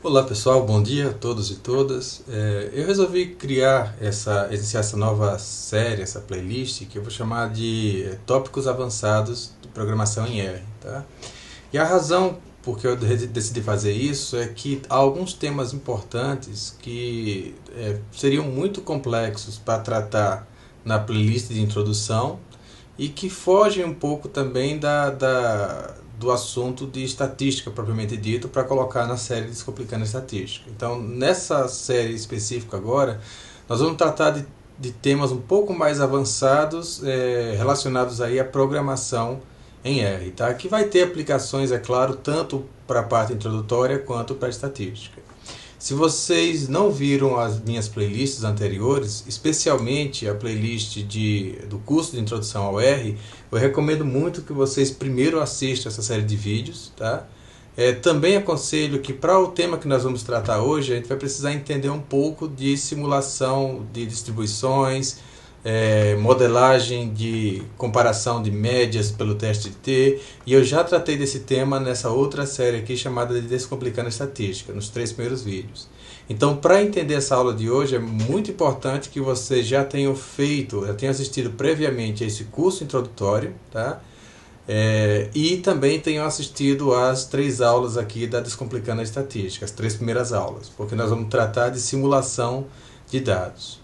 Olá pessoal, bom dia a todos e todas. Eu resolvi iniciar essa nova série, essa playlist, que eu vou chamar de Tópicos Avançados de Programação em R. Tá? E a razão por que eu decidi fazer isso é que há alguns temas importantes que seriam muito complexos para tratar na playlist de introdução e que fogem um pouco também do assunto de estatística propriamente dito para colocar na série Descomplicando a Estatística. Então, nessa série específica agora, nós vamos tratar de temas um pouco mais avançados relacionados aí à programação em R, tá? Que vai ter aplicações, é claro, tanto para a parte introdutória quanto para a estatística. Se vocês não viram as minhas playlists anteriores, especialmente a playlist do curso de introdução ao R, eu recomendo muito que vocês primeiro assistam essa série de vídeos. Tá? Também aconselho que para o tema que nós vamos tratar hoje, a gente vai precisar entender um pouco de simulação de distribuições, modelagem de comparação de médias pelo teste de T, e eu já tratei desse tema nessa outra série aqui chamada de Descomplicando a Estatística, nos 3 primeiros vídeos. Então, para entender essa aula de hoje, é muito importante que vocês já tenham assistido previamente a esse curso introdutório, tá? E também tenham assistido às 3 aulas aqui da Descomplicando a Estatística, as 3 primeiras aulas, porque nós vamos tratar de simulação de dados.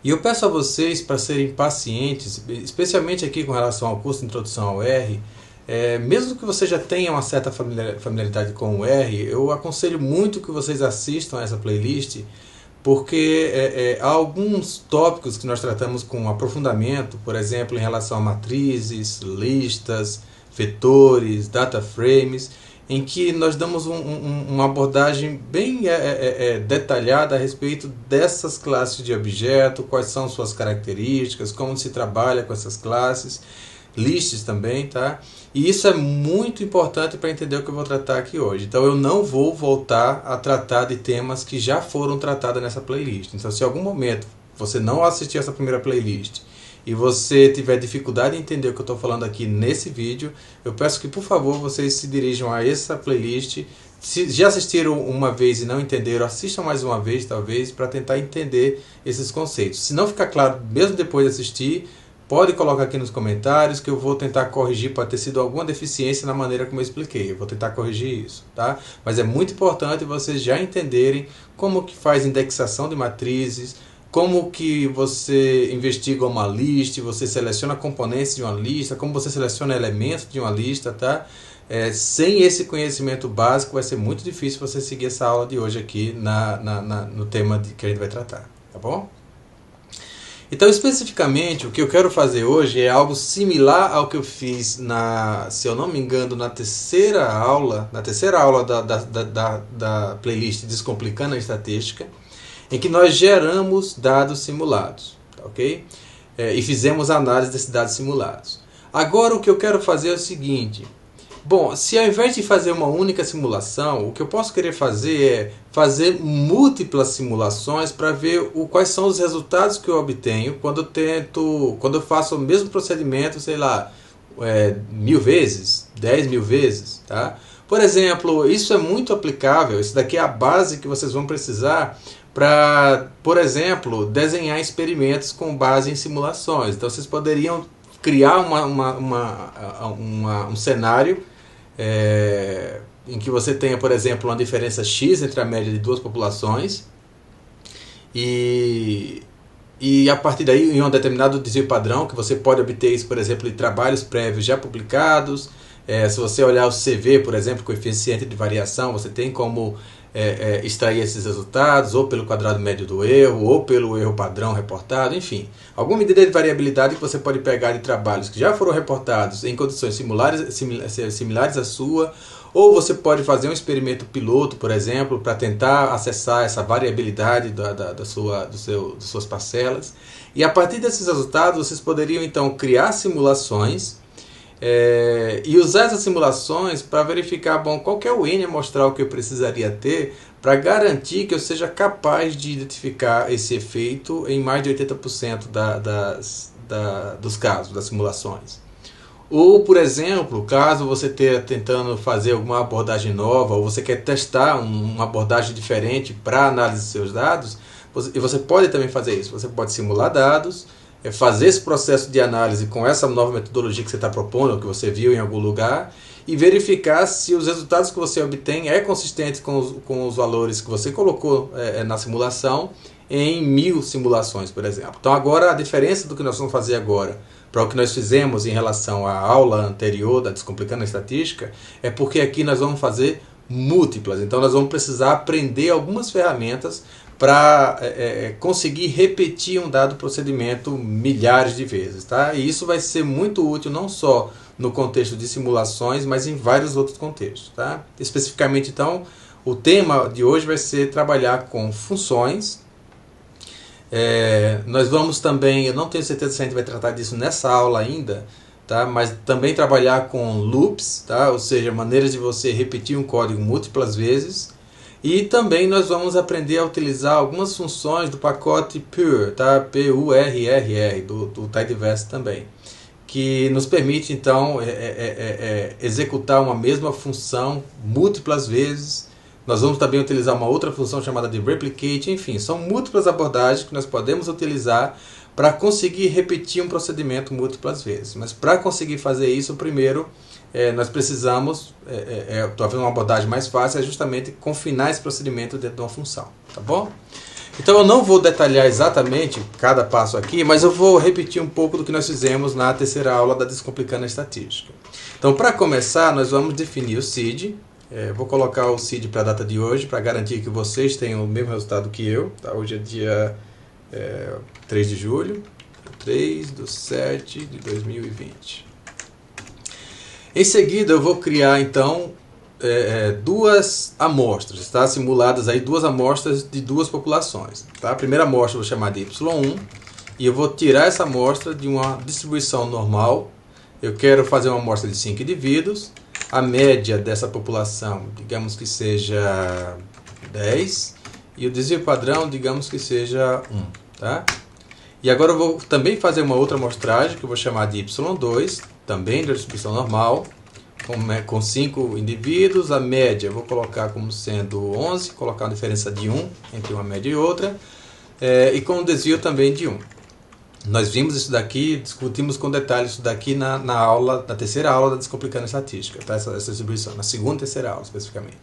E eu peço a vocês para serem pacientes, especialmente aqui com relação ao curso de introdução ao R, mesmo que você já tenha uma certa familiaridade com o R, eu aconselho muito que vocês assistam a essa playlist, porque há alguns tópicos que nós tratamos com aprofundamento, por exemplo, em relação a matrizes, listas, vetores, data frames, em que nós damos uma abordagem bem detalhada a respeito dessas classes de objeto, quais são suas características, como se trabalha com essas classes, lists também, tá? E isso é muito importante para entender o que eu vou tratar aqui hoje. Então eu não vou voltar a tratar de temas que já foram tratados nessa playlist. Então se em algum momento você não assistiu essa primeira playlist e você tiver dificuldade em entender o que eu estou falando aqui nesse vídeo, eu peço que por favor vocês se dirijam a essa playlist. Se já assistiram uma vez e não entenderam, assistam mais uma vez talvez para tentar entender esses conceitos. Se não ficar claro mesmo depois de assistir, pode colocar aqui nos comentários que eu vou tentar corrigir, pode ter sido alguma deficiência na maneira como eu expliquei, eu vou tentar corrigir isso, tá? Mas é muito importante vocês já entenderem como que faz indexação de matrizes, como que você investiga uma lista, você seleciona componentes de uma lista, como você seleciona elementos de uma lista, tá? Sem esse conhecimento básico vai ser muito difícil você seguir essa aula de hoje aqui no tema que a gente vai tratar, tá bom? Então, especificamente, o que eu quero fazer hoje é algo similar ao que eu fiz, se eu não me engano, na terceira aula da playlist Descomplicando a Estatística, em que nós geramos dados simulados, tá, ok? E fizemos análise desses dados simulados. Agora o que eu quero fazer é o seguinte: bom, se ao invés de fazer uma única simulação, o que eu posso querer fazer é fazer múltiplas simulações para ver quais são os resultados que eu obtenho quando eu faço o mesmo procedimento, sei lá, 1000 vezes, 10.000 vezes, tá? Por exemplo, isso é muito aplicável, isso daqui é a base que vocês vão precisar para, por exemplo, desenhar experimentos com base em simulações. Então vocês poderiam criar um cenário em que você tenha, por exemplo, uma diferença X entre a média de duas populações e a partir daí, em um determinado desvio padrão, que você pode obter isso, por exemplo, de trabalhos prévios já publicados. Se você olhar o CV, por exemplo, coeficiente de variação, você tem como extrair esses resultados, ou pelo quadrado médio do erro, ou pelo erro padrão reportado, enfim. Alguma medida de variabilidade que você pode pegar de trabalhos que já foram reportados em condições similares à sua, ou você pode fazer um experimento piloto, por exemplo, para tentar acessar essa variabilidade das suas parcelas. E a partir desses resultados, vocês poderiam então criar simulações e usar essas simulações para verificar, bom, qual que é o N amostral que eu precisaria ter para garantir que eu seja capaz de identificar esse efeito em mais de 80% dos casos, das simulações. Ou, por exemplo, caso você esteja tentando fazer alguma abordagem nova, ou você quer testar uma abordagem diferente para análise dos seus dados, você pode também fazer isso. Você pode simular dados, fazer esse processo de análise com essa nova metodologia que você está propondo, ou que você viu em algum lugar, e verificar se os resultados que você obtém é consistente com os valores que você colocou na simulação em 1000 simulações, por exemplo. Então agora a diferença do que nós vamos fazer agora para o que nós fizemos em relação à aula anterior da Descomplicando a Estatística é porque aqui nós vamos fazer múltiplas. Então nós vamos precisar aprender algumas ferramentas para conseguir repetir um dado procedimento milhares de vezes. Tá? E isso vai ser muito útil não só no contexto de simulações, mas em vários outros contextos. Tá? Especificamente, então, o tema de hoje vai ser trabalhar com funções. Nós vamos também, eu não tenho certeza se a gente vai tratar disso nessa aula ainda, tá? Mas também trabalhar com loops, tá? Ou seja, maneiras de você repetir um código múltiplas vezes. E também nós vamos aprender a utilizar algumas funções do pacote Purr, tá? P-U-R-R-R, do Tidyverse também, que nos permite então executar uma mesma função múltiplas vezes. Nós vamos também utilizar uma outra função chamada de replicate. Enfim, são múltiplas abordagens que nós podemos utilizar para conseguir repetir um procedimento múltiplas vezes. Mas para conseguir fazer isso, primeiro nós precisamos, talvez uma abordagem mais fácil, é justamente confinar esse procedimento dentro de uma função. Tá bom? Então eu não vou detalhar exatamente cada passo aqui, mas eu vou repetir um pouco do que nós fizemos na terceira aula da Descomplicando a Estatística. Então, para começar, nós vamos definir o seed. Vou colocar o seed para a data de hoje, para garantir que vocês tenham o mesmo resultado que eu. Tá? Hoje é dia 3 de julho, 3/7/2020. Em seguida, eu vou criar, então, duas amostras, tá? Simuladas aí, duas amostras de duas populações. Tá? A primeira amostra eu vou chamar de Y1, e eu vou tirar essa amostra de uma distribuição normal. Eu quero fazer uma amostra de 5 indivíduos. A média dessa população, digamos que seja 10, e o desvio padrão, digamos que seja 1. Tá? E agora eu vou também fazer uma outra amostragem, que eu vou chamar de Y2, também da distribuição normal, com 5 indivíduos. A média eu vou colocar como sendo 11, colocar uma diferença de 1 entre uma média e outra, e com um desvio também de 1. Nós vimos isso daqui, discutimos com detalhes isso daqui na terceira aula da Descomplicando a Estatística, tá? essa distribuição, na segunda e terceira aula especificamente.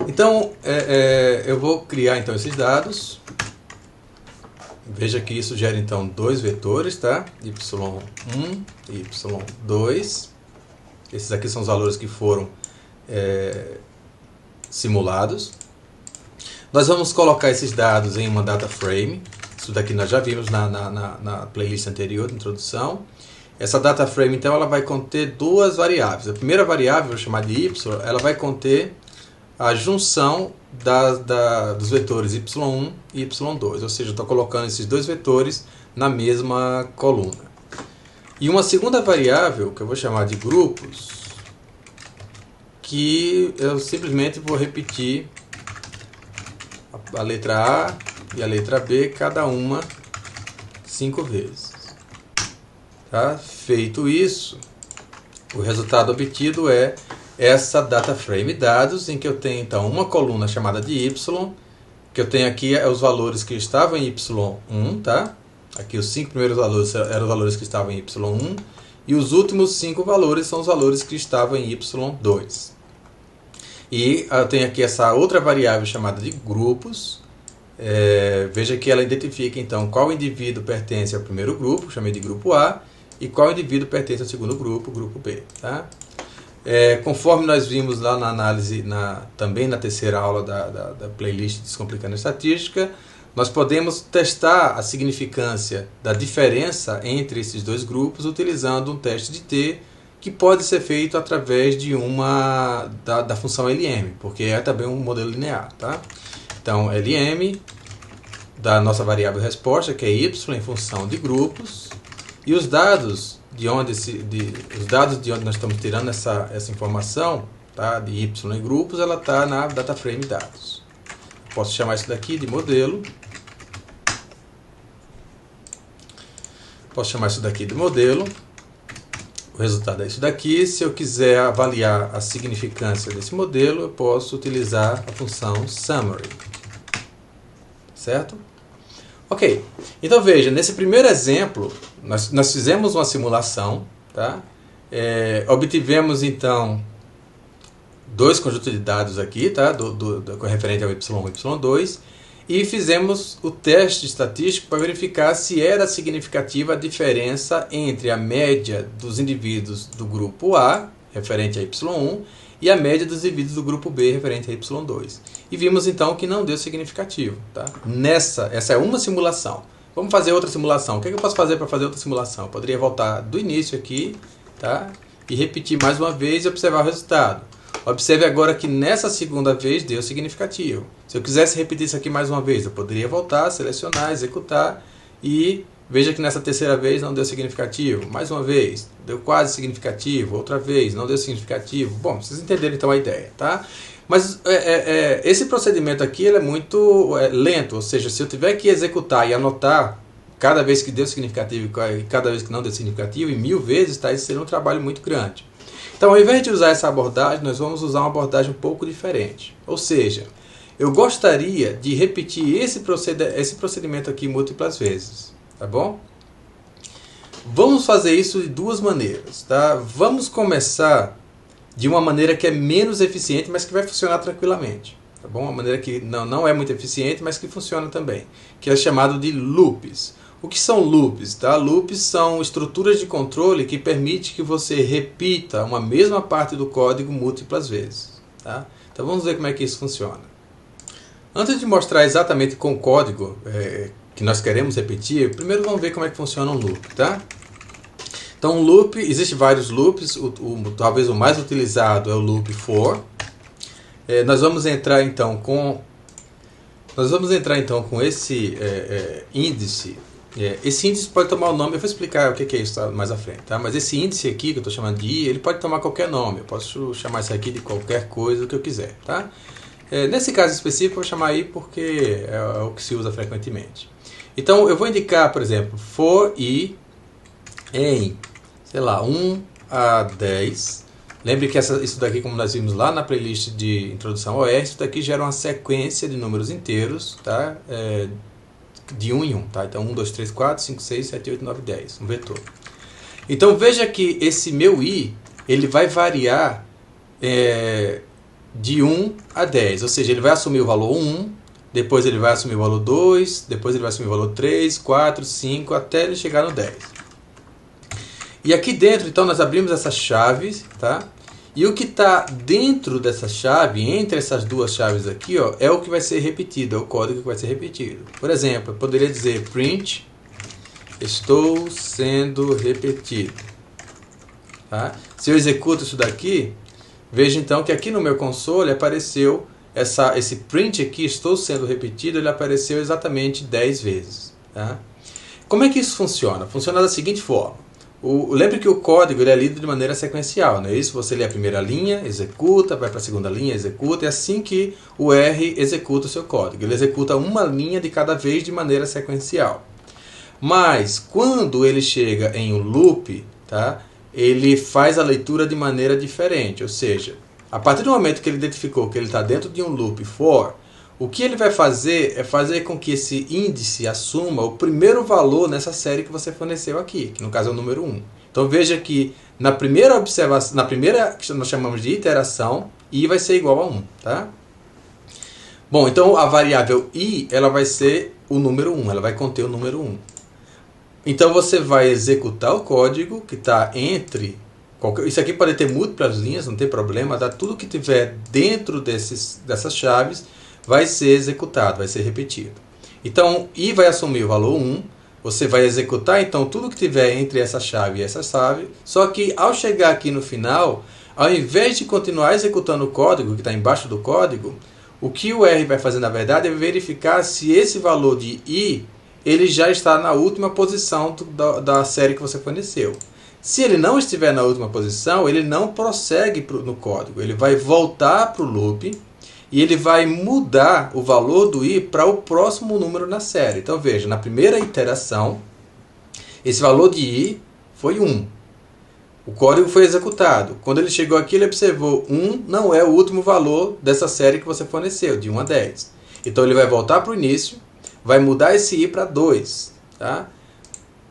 Então, eu vou criar então esses dados. Veja que isso gera então dois vetores, tá? Y1 e Y2. Esses aqui são os valores que foram simulados. Nós vamos colocar esses dados em uma data frame. Isso daqui nós já vimos na playlist anterior de introdução. Essa data frame, então, ela vai conter duas variáveis. A primeira variável, vou chamar de y, ela vai conter a junção dos vetores y1 e y2. Ou seja, eu estou colocando esses dois vetores na mesma coluna. E uma segunda variável, que eu vou chamar de grupos, que eu simplesmente vou repetir a letra A e a letra B, cada uma 5 vezes. Tá? Feito isso, o resultado obtido é essa data frame dados, em que eu tenho então uma coluna chamada de Y, que eu tenho aqui os valores que estavam em Y1, tá? Aqui os 5 primeiros valores eram os valores que estavam em Y1, e os últimos 5 valores são os valores que estavam em Y2. E eu tenho aqui essa outra variável chamada de grupos. Veja que ela identifica então qual indivíduo pertence ao primeiro grupo, chamei de grupo A, e qual indivíduo pertence ao segundo grupo, grupo B. Tá? Conforme nós vimos lá na análise, também na terceira aula da playlist Descomplicando a Estatística, nós podemos testar a significância da diferença entre esses dois grupos utilizando um teste de T, que pode ser feito através de da função LM, porque é também um modelo linear. Tá? Então, LM da nossa variável resposta, que é y em função de grupos, e os dados de onde nós estamos tirando essa informação, tá, de y em grupos, ela está na data frame dados. Posso chamar isso daqui de modelo. Posso chamar isso daqui de modelo. O resultado é isso daqui. Se eu quiser avaliar a significância desse modelo, eu posso utilizar a função summary. Certo? Ok. Então veja, nesse primeiro exemplo, nós fizemos uma simulação, tá? Obtivemos então dois conjuntos de dados aqui, tá? Referente ao y1 e y2, e fizemos o teste estatístico para verificar se era significativa a diferença entre a média dos indivíduos do grupo A, referente a y1, e a média dos indivíduos do grupo B, referente a y2. E vimos então que não deu significativo. Tá? Essa é uma simulação. Vamos fazer outra simulação. O que eu posso fazer para fazer outra simulação? Eu poderia voltar do início aqui, tá? E repetir mais uma vez e observar o resultado. Observe agora que nessa segunda vez deu significativo. Se eu quisesse repetir isso aqui mais uma vez, eu poderia voltar, selecionar, executar e veja que nessa terceira vez não deu significativo. Mais uma vez, deu quase significativo. Outra vez, não deu significativo. Bom, vocês entenderam então a ideia, tá? Mas esse procedimento aqui ele é muito lento, ou seja, se eu tiver que executar e anotar cada vez que deu significativo e cada vez que não deu significativo, em 1000 vezes, tá? Isso seria um trabalho muito grande. Então, ao invés de usar essa abordagem, nós vamos usar uma abordagem um pouco diferente. Ou seja, eu gostaria de repetir esse procedimento aqui múltiplas vezes, tá bom? Vamos fazer isso de duas maneiras, tá? Vamos começar de uma maneira que é menos eficiente, mas que vai funcionar tranquilamente, tá bom? Uma maneira que não é muito eficiente, mas que funciona também, que é chamado de loops. O que são loops? Tá? Loops são estruturas de controle que permitem que você repita uma mesma parte do código múltiplas vezes. Tá? Então vamos ver como é que isso funciona. Antes de mostrar exatamente com o código que nós queremos repetir, primeiro vamos ver como é que funciona um loop. Tá? Então um loop, existem vários loops, talvez o mais utilizado é o loop for. Nós vamos entrar então com esse índice. Esse índice pode tomar o nome, eu vou explicar o que é isso mais à frente, tá? Mas esse índice aqui, que eu estou chamando de I, ele pode tomar qualquer nome, eu posso chamar isso aqui de qualquer coisa que eu quiser, tá? Nesse caso específico, eu vou chamar I porque é o que se usa frequentemente. Então, eu vou indicar, por exemplo, for I em, sei lá, 1 a 10. Lembre que isso daqui, como nós vimos lá na playlist de introdução ao R, isso daqui gera uma sequência de números inteiros, tá? De 1 em 1, tá? Então 1, 2, 3, 4, 5, 6, 7, 8, 9, 10, um vetor. Então veja que esse meu I, ele vai variar de 1 a 10, ou seja, ele vai assumir o valor 1, depois ele vai assumir o valor 2, depois ele vai assumir o valor 3, 4, 5, até ele chegar no 10. E aqui dentro, então, nós abrimos essas chaves, tá? E o que está dentro dessa chave, entre essas duas chaves aqui, ó, é o que vai ser repetido, é o código que vai ser repetido. Por exemplo, eu poderia dizer print, estou sendo repetido. Tá? Se eu executo isso daqui, veja então que aqui no meu console apareceu esse print aqui, estou sendo repetido, ele apareceu exatamente 10 vezes. Tá? Como é que isso funciona? Funciona da seguinte forma. Lembre que o código ele é lido de maneira sequencial, não é isso? Você lê a primeira linha, executa, vai para a segunda linha, executa, é assim que o R executa o seu código. Ele executa uma linha de cada vez de maneira sequencial. Mas, quando ele chega em um loop, tá? Ele faz a leitura de maneira diferente, ou seja, a partir do momento que ele identificou que ele está dentro de um loop for, o que ele vai fazer é fazer com que esse índice assuma o primeiro valor nessa série que você forneceu aqui, que no caso é o número 1. Então veja que na primeira observação, na primeira que nós chamamos de iteração, I vai ser igual a 1. Tá? Bom, então a variável I ela vai ser o número 1, ela vai conter o número 1. Então você vai executar o código que está entre... Isso aqui pode ter múltiplas linhas, não tem problema, tá? Tudo que tiver dentro dessas chaves vai ser executado, vai ser repetido. Então, I vai assumir o valor 1, você vai executar então tudo que tiver entre essa chave e essa chave, só que ao chegar aqui no final, ao invés de continuar executando o código que está embaixo do código, o que o R vai fazer na verdade é verificar se esse valor de I ele já está na última posição da série que você forneceu. Se ele não estiver na última posição, ele não prossegue no código, ele vai voltar para o loop, e ele vai mudar o valor do I para o próximo número na série. Então veja, na primeira iteração, Esse valor de i foi 1. O código foi executado. Quando ele chegou aqui, ele observou 1 não é o último valor dessa série que você forneceu, de 1 a 10. Então ele vai voltar para o início, vai mudar esse i para 2. Tá?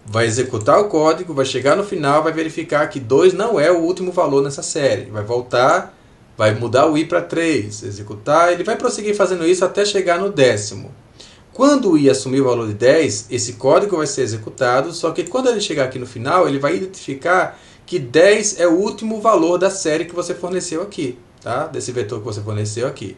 Vai executar o código, vai chegar no final, vai verificar que 2 não é o último valor nessa série. Vai voltar, vai mudar o i para 3, executar, ele vai prosseguir fazendo isso até chegar no 10º. Quando o i assumir o valor de 10, esse código vai ser executado, só que quando ele chegar aqui no final, ele vai identificar que 10 é o último valor da série que você forneceu aqui, tá? Desse vetor que você forneceu aqui.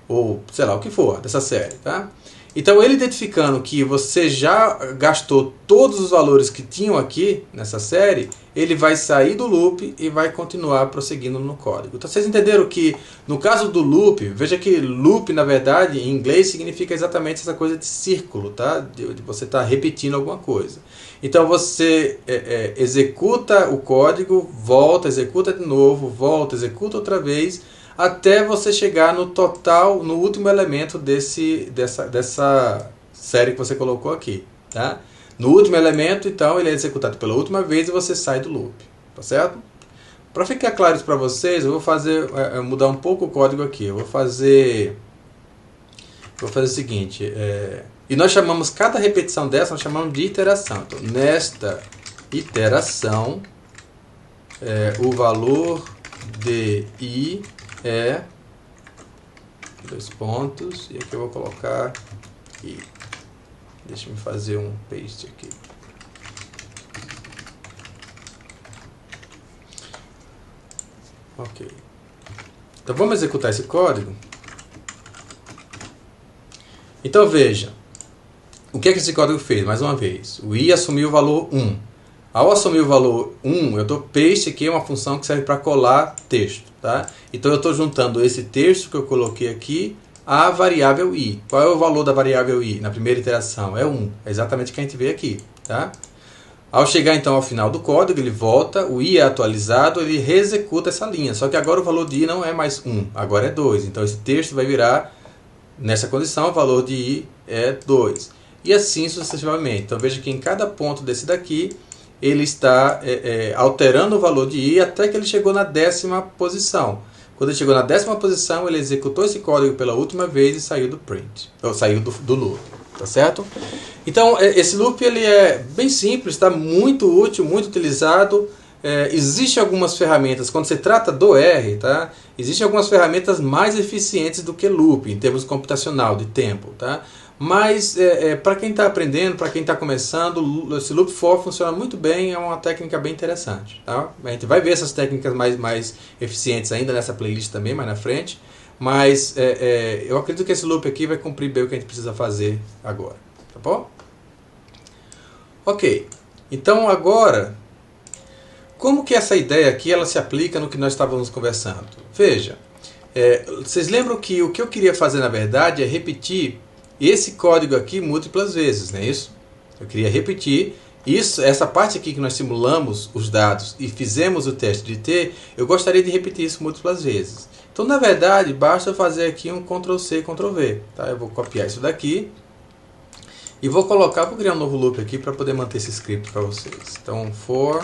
Ou, sei lá, o que for, dessa série, tá? Então, ele identificando que você já gastou todos os valores que tinham aqui nessa série, ele vai sair do loop e vai continuar prosseguindo no código. Então, vocês entenderam que, no caso do loop, veja que loop, na verdade, em inglês, significa exatamente essa coisa de círculo, tá? De você estar repetindo alguma coisa. Então, você executa o código, volta, executa de novo, volta, executa outra vez, até você chegar no total, no último elemento dessa série que você colocou aqui. Tá? No último elemento, então, ele é executado pela última vez e você sai do loop. Tá certo? Para ficar claro isso para vocês, eu vou fazer, mudar um pouco o código aqui. Eu vou fazer o seguinte, e nós chamamos cada repetição dessa, nós chamamos de iteração. Então, nesta iteração, o valor de i é 2 pontos, e aqui eu vou colocar i. Deixa eu fazer um paste aqui. Ok. Então vamos executar esse código. Então veja, o que é que esse código fez? Mais uma vez, o i assumiu o valor 1. Ao assumir o valor 1, eu estou paste aqui, é uma função que serve para colar texto. Tá? Então eu estou juntando esse texto que eu coloquei aqui à variável i. Qual é o valor da variável i? Na primeira iteração é 1, é exatamente o que a gente vê aqui. Tá? Ao chegar então ao final do código, ele volta, o i é atualizado, ele reexecuta essa linha. Só que agora o valor de i não é mais 1, agora é 2. Então esse texto vai virar, nessa condição, o valor de i é 2. E assim sucessivamente. Então veja que em cada ponto desse daqui, ele está alterando o valor de i até que ele chegou na 10ª posição. Quando ele chegou na 10ª posição, ele executou esse código pela última vez e saiu do print, ou saiu do loop, tá certo? Então, esse loop ele é bem simples, está muito útil, muito utilizado. Existem algumas ferramentas, quando se trata do R, tá? Existem algumas ferramentas mais eficientes do que loop, em termos computacional, de tempo, tá? Mas, para quem está aprendendo, para quem está começando, esse loop for funciona muito bem, é uma técnica bem interessante. Tá? A gente vai ver essas técnicas mais eficientes ainda nessa playlist também, mais na frente. Mas eu acredito que esse loop aqui vai cumprir bem o que a gente precisa fazer agora. Tá bom? Ok. Então, agora, como que essa ideia aqui ela se aplica no que nós estávamos conversando? Veja, vocês lembram que o que eu queria fazer, na verdade, é repetir esse código aqui múltiplas vezes, não é isso? Eu queria repetir isso, essa parte aqui que nós simulamos os dados e fizemos o teste de t, eu gostaria de repetir isso múltiplas vezes. Então, na verdade, basta eu fazer aqui um Ctrl+C, Ctrl+V. Tá? Eu vou copiar isso daqui e vou criar um novo loop aqui para poder manter esse script para vocês. Então, for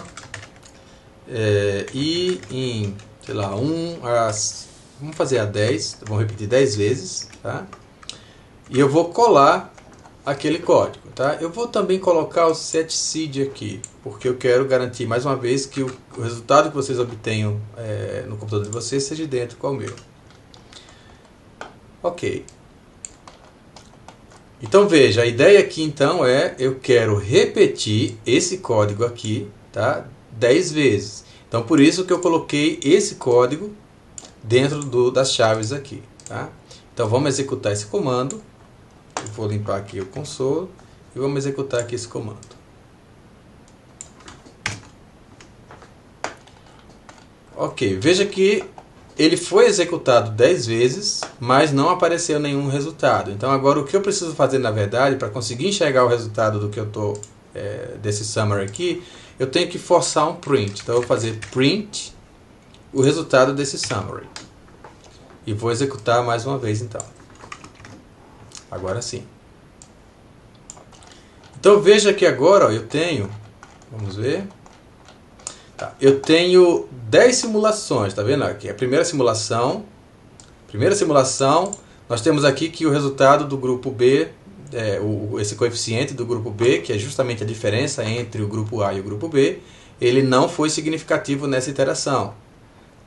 i em, sei lá, vamos fazer a 10, vamos repetir 10 vezes, tá? E eu vou colar aquele código, tá? Eu vou também colocar o setseed aqui, porque eu quero garantir mais uma vez que o resultado que vocês obtenham no computador de vocês seja idêntico ao meu. Ok. Então veja, a ideia aqui então eu quero repetir esse código aqui, tá? 10 vezes. Então por isso que eu coloquei esse código dentro das chaves aqui, tá? Então vamos executar esse comando. Eu vou limpar aqui o console e vamos executar aqui esse comando. Ok, veja que ele foi executado 10 vezes, mas não apareceu nenhum resultado. Então agora o que eu preciso fazer, na verdade, para conseguir enxergar o resultado do que eu estou desse summary aqui, eu tenho que forçar um print. Então eu vou fazer print o resultado desse summary. E vou executar mais uma vez então. Agora sim. Então veja que agora eu tenho Vamos ver. Tá. Eu tenho 10 simulações, tá vendo aqui? A primeira simulação, nós temos aqui que o resultado do grupo B, esse coeficiente do grupo B, que é justamente a diferença entre o grupo A e o grupo B, ele não foi significativo nessa iteração.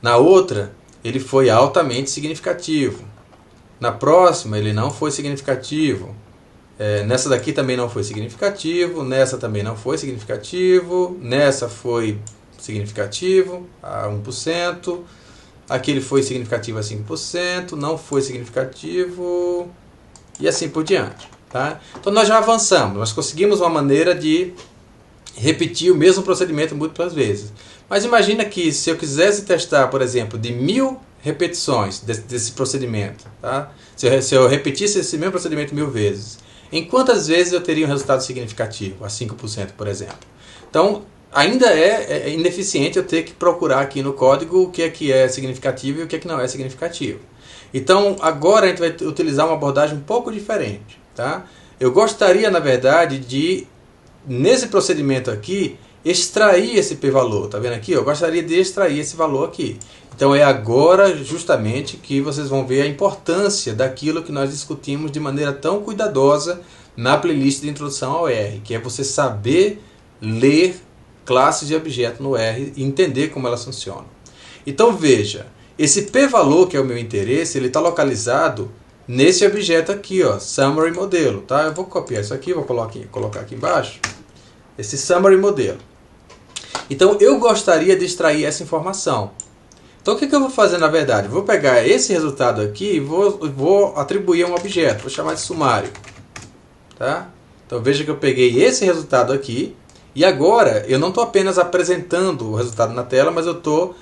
Na outra, ele foi altamente significativo. Na próxima, ele não foi significativo. Nessa daqui também não foi significativo, nessa também não foi significativo, nessa foi significativo a 1%, aqui ele foi significativo a 5%, não foi significativo e assim por diante. Tá? Então nós já avançamos, nós conseguimos uma maneira de repetir o mesmo procedimento múltiplas vezes. Mas imagina que se eu quisesse testar, por exemplo, de 1000 repetições desse procedimento, tá? Se eu repetisse esse mesmo procedimento 1000 vezes, em quantas vezes eu teria um resultado significativo? A 5%, por exemplo. Então, ainda é ineficiente eu ter que procurar aqui no código o que é significativo e o que não é significativo. Então, agora a gente vai utilizar uma abordagem um pouco diferente. Tá? Eu gostaria, na verdade, de, nesse procedimento aqui, extrair esse p-valor. Tá vendo aqui? Eu gostaria de extrair esse valor aqui. Então, é agora, justamente, que vocês vão ver a importância daquilo que nós discutimos de maneira tão cuidadosa na playlist de introdução ao R, que é você saber ler classes de objeto no R e entender como elas funcionam. Então, veja, esse p-valor, que é o meu interesse, ele está localizado nesse objeto aqui, ó, summary modelo. Tá? Eu vou copiar isso aqui, vou colocar aqui embaixo, esse summary modelo. Então, eu gostaria de extrair essa informação. Então, o que eu vou fazer, na verdade? Vou pegar esse resultado aqui e vou atribuir a um objeto. Vou chamar de sumário. Tá? Então, veja que eu peguei esse resultado aqui. E agora, eu não estou apenas apresentando o resultado na tela, mas eu estou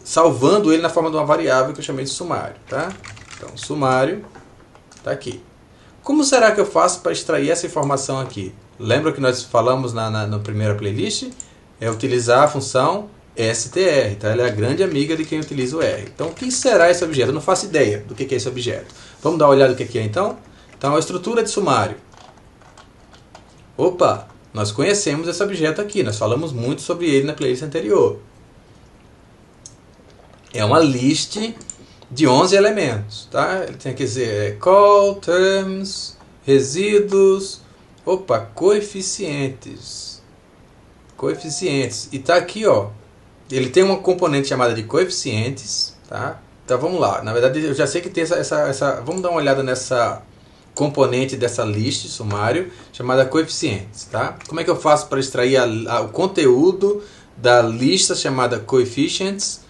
salvando ele na forma de uma variável que eu chamei de sumário. Tá? Então, sumário está aqui. Como será que eu faço para extrair essa informação aqui? Lembra que nós falamos na primeira playlist? É utilizar a função str, tá? Ela é a grande amiga de quem utiliza o R. Então, o que será esse objeto? Eu não faço ideia do que é esse objeto. Vamos dar uma olhada no que é então? Então, a estrutura de sumário. Opa, nós conhecemos esse objeto aqui. Nós falamos muito sobre ele na playlist anterior. É uma list de 11 elementos. Tá? Ele tem que dizer call, terms, resíduos, coeficientes. Coeficientes. E está aqui, ó. Ele tem uma componente chamada de coeficientes, tá? Então vamos lá. Na verdade, eu já sei que tem essa. Vamos dar uma olhada nessa componente dessa list sumário chamada coeficientes, tá? Como é que eu faço para extrair o conteúdo da lista chamada coefficients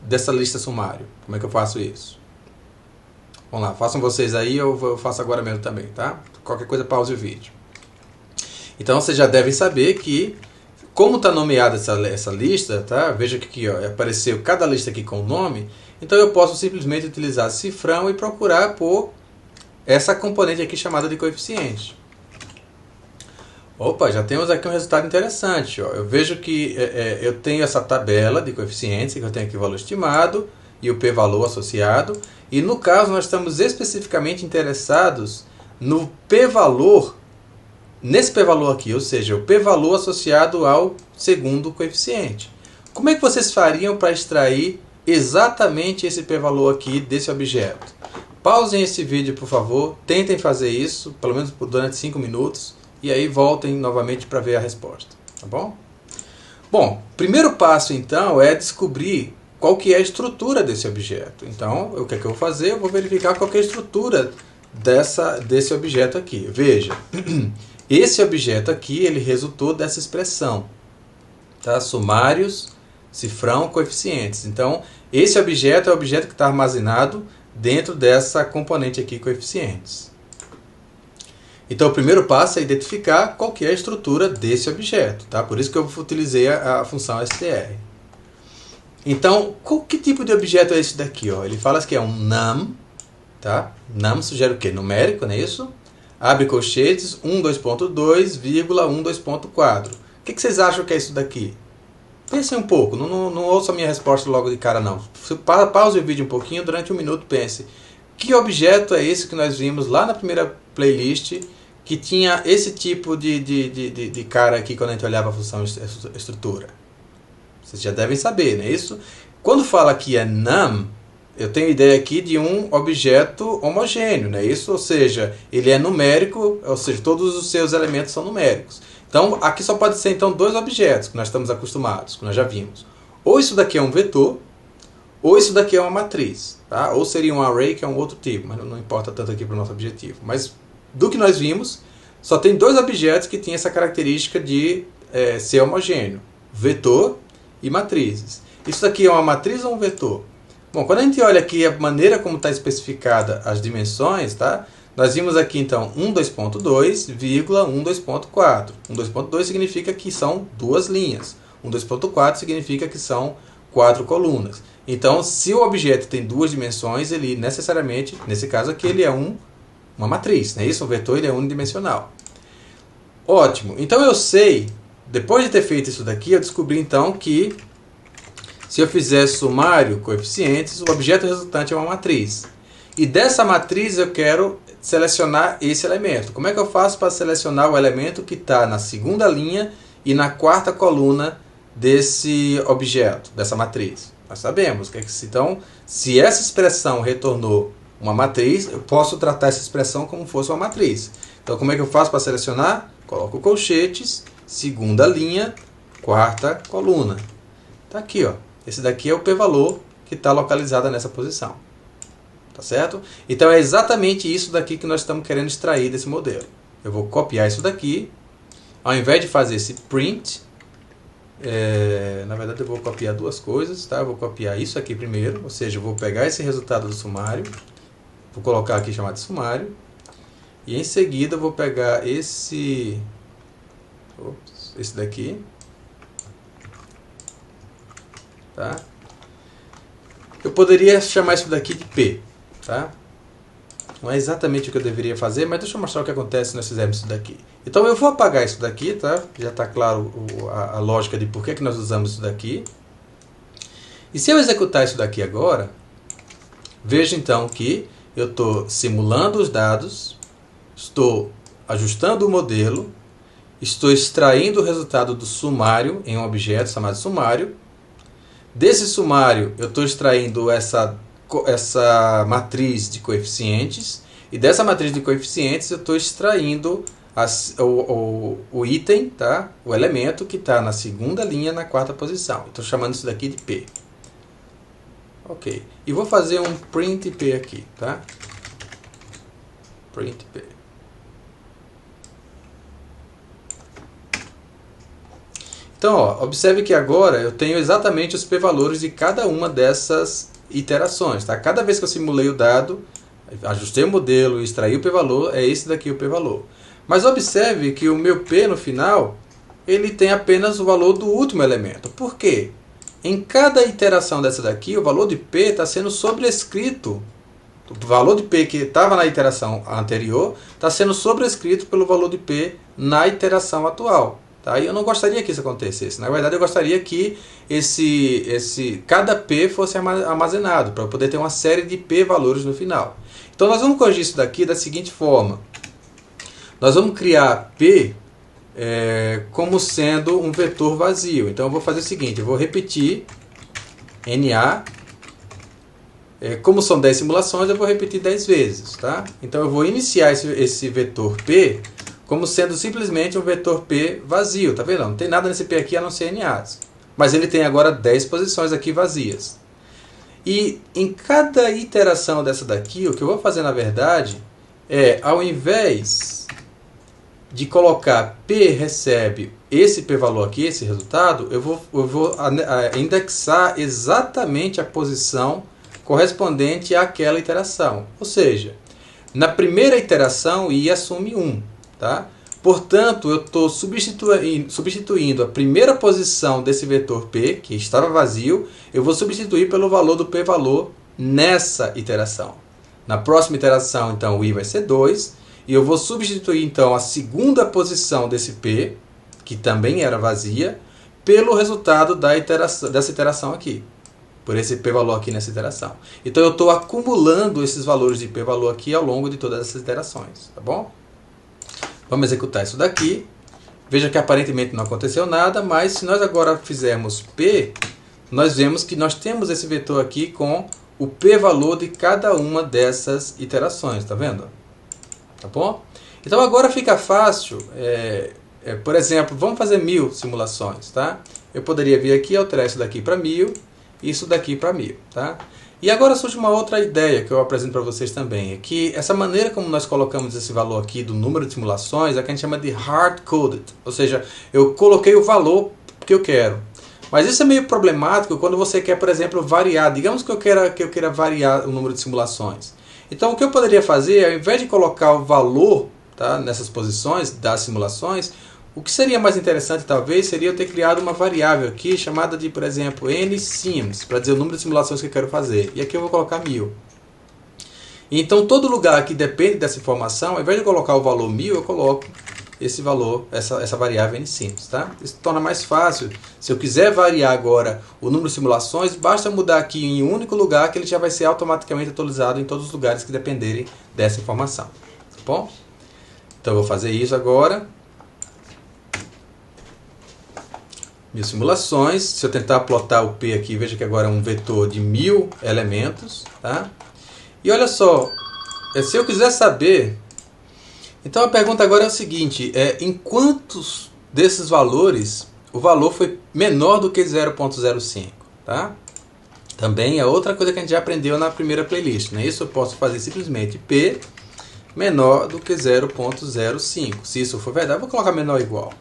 dessa lista sumário? Como é que eu faço isso? Vamos lá, façam vocês aí, eu faço agora mesmo também, tá? Qualquer coisa, pause o vídeo. Então vocês já devem saber que, como está nomeada essa lista, tá? Veja que aqui, ó, apareceu cada lista aqui com o nome, então eu posso simplesmente utilizar cifrão e procurar por essa componente aqui chamada de coeficiente. Opa, já temos aqui um resultado interessante. Ó. Eu vejo que eu tenho essa tabela de coeficientes, que eu tenho aqui o valor estimado e o p-valor associado, e no caso nós estamos especificamente interessados no p-valor, nesse p-valor aqui, ou seja, o p-valor associado ao segundo coeficiente. Como é que vocês fariam para extrair exatamente esse p-valor aqui desse objeto? Pausem esse vídeo, por favor, tentem fazer isso, pelo menos durante 5 minutos, e aí voltem novamente para ver a resposta, tá bom? Bom, primeiro passo então é descobrir qual que é a estrutura desse objeto. Então, o que é que eu vou fazer? Eu vou verificar qual que é a estrutura desse objeto aqui. Veja, esse objeto aqui, ele resultou dessa expressão, tá? Sumários, cifrão, coeficientes. Então, esse objeto é o objeto que está armazenado dentro dessa componente aqui, coeficientes. Então, o primeiro passo é identificar qual que é a estrutura desse objeto, tá? Por isso que eu utilizei a função str. Então, que tipo de objeto é esse daqui? Ó? Ele fala que é um num, tá? Num sugere o quê? Numérico, não é isso? Abre colchetes, 12.2, 12.4. O que vocês acham que é isso daqui? Pensem um pouco, não ouça a minha resposta logo de cara não. Pause o vídeo um pouquinho, durante 1 minuto pense. Que objeto é esse que nós vimos lá na primeira playlist, que tinha esse tipo de cara aqui quando a gente olhava a função estrutura? Vocês já devem saber, não é isso? Quando fala que é num, eu tenho ideia aqui de um objeto homogêneo, não é isso? Ou seja, ele é numérico, ou seja, todos os seus elementos são numéricos. Então, aqui só pode ser então dois objetos que nós estamos acostumados, que nós já vimos. Ou isso daqui é um vetor, ou isso daqui é uma matriz, tá? Ou seria um array, que é um outro tipo, mas não importa tanto aqui para o nosso objetivo. Mas do que nós vimos, só tem dois objetos que têm essa característica de ser homogêneo, vetor e matrizes. Isso daqui é uma matriz ou um vetor? Bom, quando a gente olha aqui a maneira como está especificada as dimensões, tá? Nós vimos aqui então 12.2, 12.4. 12.2 significa que são duas linhas. 12.4 significa que são 4 colunas. Então, se o objeto tem duas dimensões, ele necessariamente, nesse caso aqui, ele é uma matriz, não é isso? O vetor ele é unidimensional. Ótimo. Então eu sei, depois de ter feito isso daqui, eu descobri então que se eu fizer sumário coeficientes, o objeto resultante é uma matriz. E dessa matriz eu quero selecionar esse elemento. Como é que eu faço para selecionar o elemento que está na segunda linha e na quarta coluna desse objeto, dessa matriz? Nós sabemos que então, se essa expressão retornou uma matriz, eu posso tratar essa expressão como fosse uma matriz. Então, como é que eu faço para selecionar? Coloco colchetes, segunda linha, quarta coluna. Está aqui, ó. Esse daqui é o p-valor que está localizado nessa posição. Tá certo? Então, é exatamente isso daqui que nós estamos querendo extrair desse modelo. Eu vou copiar isso daqui. Ao invés de fazer esse print, na verdade eu vou copiar duas coisas, tá? Eu vou copiar isso aqui primeiro, ou seja, eu vou pegar esse resultado do sumário, vou colocar aqui chamado sumário, e em seguida eu vou pegar esse daqui, tá? Eu poderia chamar isso daqui de P, tá? Não é exatamente o que eu deveria fazer, mas deixa eu mostrar o que acontece se nós fizermos isso daqui. Então eu vou apagar isso daqui, tá? Já está claro a lógica de por que nós usamos isso daqui. E se eu executar isso daqui agora, veja então que eu estou simulando os dados, estou ajustando o modelo, estou extraindo o resultado do sumário em um objeto chamado sumário. Desse sumário eu estou extraindo essa matriz de coeficientes, e dessa matriz de coeficientes eu estou extraindo o item, tá? O elemento que está na segunda linha, na quarta posição. Estou chamando isso daqui de P. Ok. E vou fazer um print P aqui, tá? Print P. Então, ó, observe que agora eu tenho exatamente os p-valores de cada uma dessas iterações, tá? Cada vez que eu simulei o dado, ajustei o modelo e extraí o p-valor, é esse daqui o p-valor. Mas observe que o meu p no final, ele tem apenas o valor do último elemento. Por quê? Em cada iteração dessa daqui, o valor de p está sendo sobrescrito. O valor de p que estava na iteração anterior está sendo sobrescrito pelo valor de p na iteração atual. Tá? E eu não gostaria que isso acontecesse. Na verdade, eu gostaria que cada P fosse armazenado, para eu poder ter uma série de P valores no final. Então, nós vamos corrigir isso daqui da seguinte forma. Nós vamos criar P como sendo um vetor vazio. Então, eu vou fazer o seguinte, eu vou repetir NA. Como são 10 simulações, eu vou repetir 10 vezes. Tá? Então, eu vou iniciar esse vetor P como sendo simplesmente um vetor P vazio, tá vendo? Não tem nada nesse P aqui a não ser NAs. Mas ele tem agora 10 posições aqui vazias. E em cada iteração dessa daqui, o que eu vou fazer na verdade ao invés de colocar P recebe esse P valor aqui, esse resultado, eu vou indexar exatamente a posição correspondente àquela iteração. Ou seja, na primeira iteração I assume 1. Tá? Portanto, eu estou substituindo a primeira posição desse vetor P, que estava vazio, eu vou substituir pelo valor do p-valor nessa iteração. Na próxima iteração, então, o I vai ser 2, e eu vou substituir, então, a segunda posição desse P, que também era vazia, pelo resultado dessa iteração aqui, por esse p-valor aqui nessa iteração. Então, eu estou acumulando esses valores de p-valor aqui ao longo de todas essas iterações, tá bom? Vamos executar isso daqui. Veja que aparentemente não aconteceu nada, mas se nós agora fizermos P, nós vemos que nós temos esse vetor aqui com o p-valor de cada uma dessas iterações, tá vendo? Tá bom? Então agora fica fácil, por exemplo, vamos fazer 1000 simulações, tá? Eu poderia vir aqui e alterar isso daqui para 1000, isso daqui para 1000, tá? E agora surge uma outra ideia que eu apresento para vocês também, é que essa maneira como nós colocamos esse valor aqui do número de simulações é que a gente chama de hard-coded, ou seja, eu coloquei o valor que eu quero. Mas isso é meio problemático quando você quer, por exemplo, variar. Digamos que eu queira variar o número de simulações. Então, o que eu poderia fazer, ao invés de colocar o valor, tá, nessas posições das simulações, o que seria mais interessante, talvez, seria eu ter criado uma variável aqui, chamada de, por exemplo, nsims, para dizer o número de simulações que eu quero fazer. E aqui eu vou colocar 1000. Então, todo lugar que depende dessa informação, ao invés de colocar o valor 1000, eu coloco esse valor, essa variável nsims, tá? Isso torna mais fácil. Se eu quiser variar agora o número de simulações, basta mudar aqui em um único lugar que ele já vai ser automaticamente atualizado em todos os lugares que dependerem dessa informação. Tá bom? Então eu vou fazer isso agora. 1000 simulações. Se eu tentar plotar o P aqui, veja que agora é um vetor de 1000 elementos, tá? E olha só, se eu quiser saber... Então a pergunta agora é o seguinte, em quantos desses valores o valor foi menor do que 0.05, tá? Também é outra coisa que a gente já aprendeu na primeira playlist, né? Isso eu posso fazer simplesmente P menor do que 0.05. Se isso for verdade, eu vou colocar menor ou igual.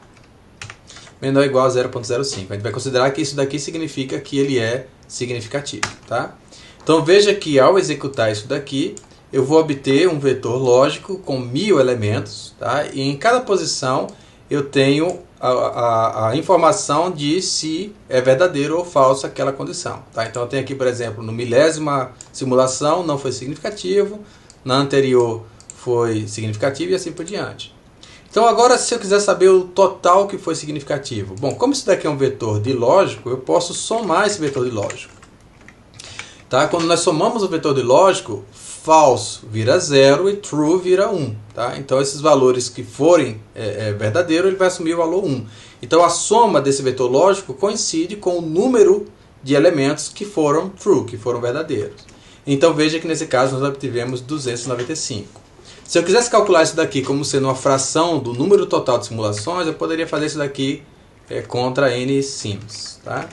Menor ou igual a 0.05. A gente vai considerar que isso daqui significa que ele é significativo, tá? Então veja que ao executar isso daqui, eu vou obter um vetor lógico com 1000 elementos, tá? E em cada posição eu tenho a informação de se é verdadeiro ou falso aquela condição, tá? Então eu tenho aqui, por exemplo, no milésima simulação não foi significativo, na anterior foi significativo e assim por diante. Então agora, se eu quiser saber o total que foi significativo, bom, como isso daqui é um vetor de lógico, eu posso somar esse vetor de lógico, tá? Quando nós somamos o vetor de lógico, false vira 0 e true vira 1. Tá? Então esses valores que forem verdadeiro, ele vai assumir o valor 1. Então a soma desse vetor lógico coincide com o número de elementos que foram true, que foram verdadeiros. Então veja que nesse caso nós obtivemos 295. Se eu quisesse calcular isso daqui como sendo uma fração do número total de simulações, eu poderia fazer isso daqui contra nsims. Tá?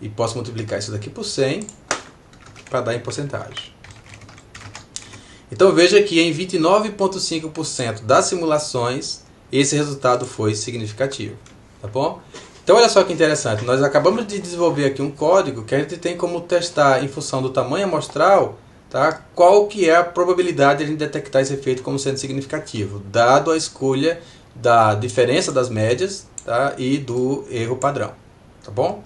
E posso multiplicar isso daqui por 100 para dar em porcentagem. Então veja que em 29,5% das simulações esse resultado foi significativo, tá bom? Então olha só que interessante, nós acabamos de desenvolver aqui um código que a gente tem como testar em função do tamanho amostral, tá? Qual que é a probabilidade de a gente detectar esse efeito como sendo significativo, dado a escolha da diferença das médias, tá? E do erro padrão, tá bom?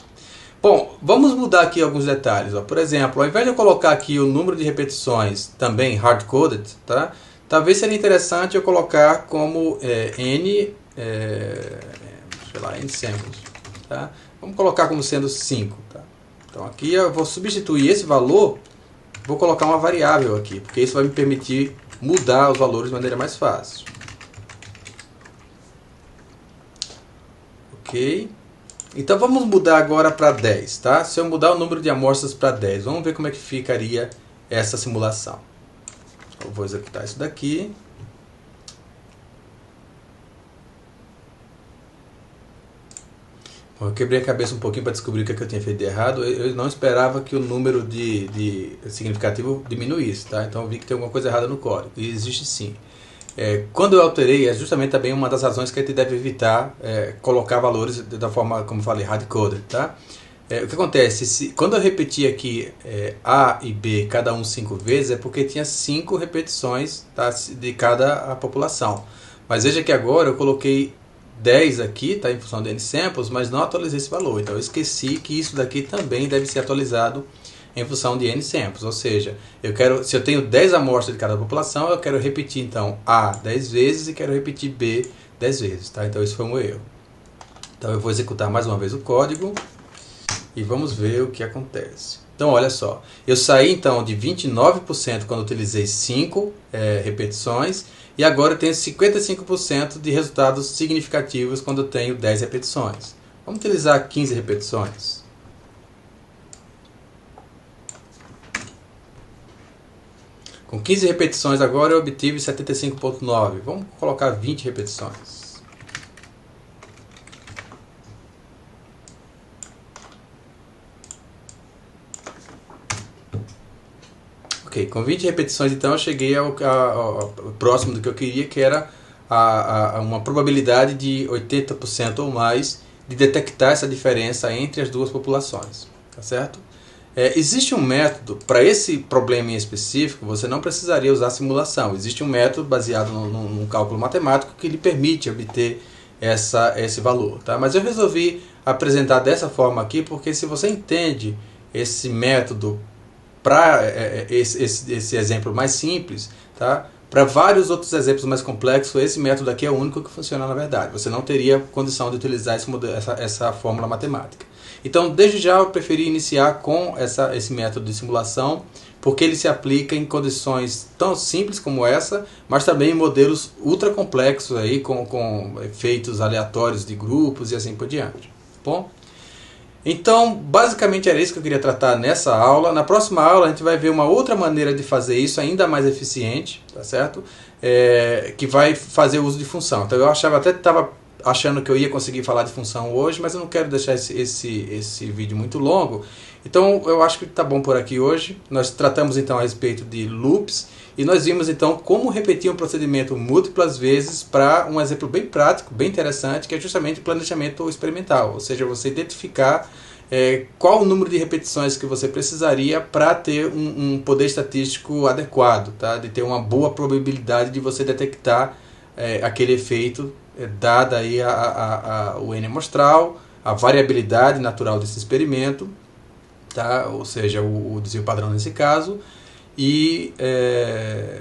Bom, vamos mudar aqui alguns detalhes. Ó. Por exemplo, ao invés de eu colocar aqui o número de repetições também hard-coded, tá? Talvez seria interessante eu colocar como n samples. Tá? Vamos colocar como sendo 5. Tá? Então aqui eu vou substituir esse valor, vou colocar uma variável aqui, porque isso vai me permitir mudar os valores de maneira mais fácil. Ok. Então vamos mudar agora para 10, tá? Se eu mudar o número de amostras para 10, vamos ver como é que ficaria essa simulação. Eu vou executar isso daqui. Bom, eu quebrei a cabeça um pouquinho para descobrir o que eu tinha feito de errado. Eu não esperava que o número de significativo diminuísse, tá? Então eu vi que tem alguma coisa errada no código. E existe sim. Quando eu alterei, é justamente também uma das razões que a gente deve evitar colocar valores da forma, como eu falei, hard-coded, tá? O que acontece? Quando eu repeti aqui A e B, cada um 5 vezes, é porque tinha 5 repetições, tá, de cada população. Mas veja que agora eu coloquei 10 aqui, tá, em função de n samples, mas não atualizei esse valor. Então eu esqueci que isso daqui também deve ser atualizado em função de n samples, ou seja, se eu tenho 10 amostras de cada população, eu quero repetir então A 10 vezes e quero repetir B 10 vezes, tá? Então esse foi o meu erro. Então eu vou executar mais uma vez o código. e vamos ver o que acontece. Então, olha só, eu saí então de 29% quando utilizei 5 repetições, e agora eu tenho 55% de resultados significativos quando eu tenho 10 repetições. Vamos utilizar 15 repetições. Com 15 repetições agora eu obtive 75,9. Vamos colocar 20 repetições. Ok, com 20 repetições então eu cheguei ao próximo do que eu queria, que era uma probabilidade de 80% ou mais de detectar essa diferença entre as duas populações, tá certo? Existe um método, para esse problema em específico, você não precisaria usar simulação. Existe um método baseado num cálculo matemático que lhe permite obter esse valor. Tá? Mas eu resolvi apresentar dessa forma aqui, porque se você entende esse método para esse exemplo mais simples, tá? Para vários outros exemplos mais complexos, esse método aqui é o único que funciona na verdade. Você não teria condição de utilizar essa fórmula matemática. Então, desde já, eu preferi iniciar com esse método de simulação, porque ele se aplica em condições tão simples como essa, mas também em modelos ultra complexos, aí, com efeitos aleatórios de grupos e assim por diante. Bom? Então, basicamente era isso que eu queria tratar nessa aula. Na próxima aula a gente vai ver uma outra maneira de fazer isso ainda mais eficiente, tá certo? Que vai fazer uso de função. Então eu estava achando que eu ia conseguir falar de função hoje, mas eu não quero deixar esse vídeo muito longo. Então eu acho que está bom por aqui hoje. Nós tratamos então a respeito de loops e nós vimos então como repetir um procedimento múltiplas vezes para um exemplo bem prático, bem interessante, que é justamente o planejamento experimental, ou seja, você identificar qual o número de repetições que você precisaria para ter um poder estatístico adequado, tá? De ter uma boa probabilidade de você detectar aquele efeito, dada aí o N amostral, a variabilidade natural desse experimento, tá? Ou seja, o desvio padrão nesse caso, e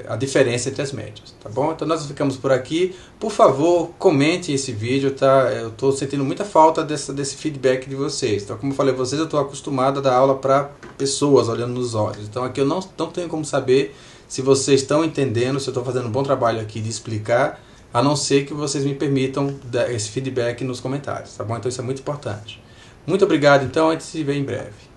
a diferença entre as médias, tá bom? Então nós ficamos por aqui. Por favor, comente esse vídeo, tá? Eu estou sentindo muita falta desse feedback de vocês. Então, como eu falei a vocês, eu estou acostumado a dar aula para pessoas olhando nos olhos. Então aqui eu não tenho como saber se vocês estão entendendo, se eu estou fazendo um bom trabalho aqui de explicar, a não ser que vocês me permitam dar esse feedback nos comentários, tá bom? Então isso é muito importante. Muito obrigado, então, a gente se vê em breve.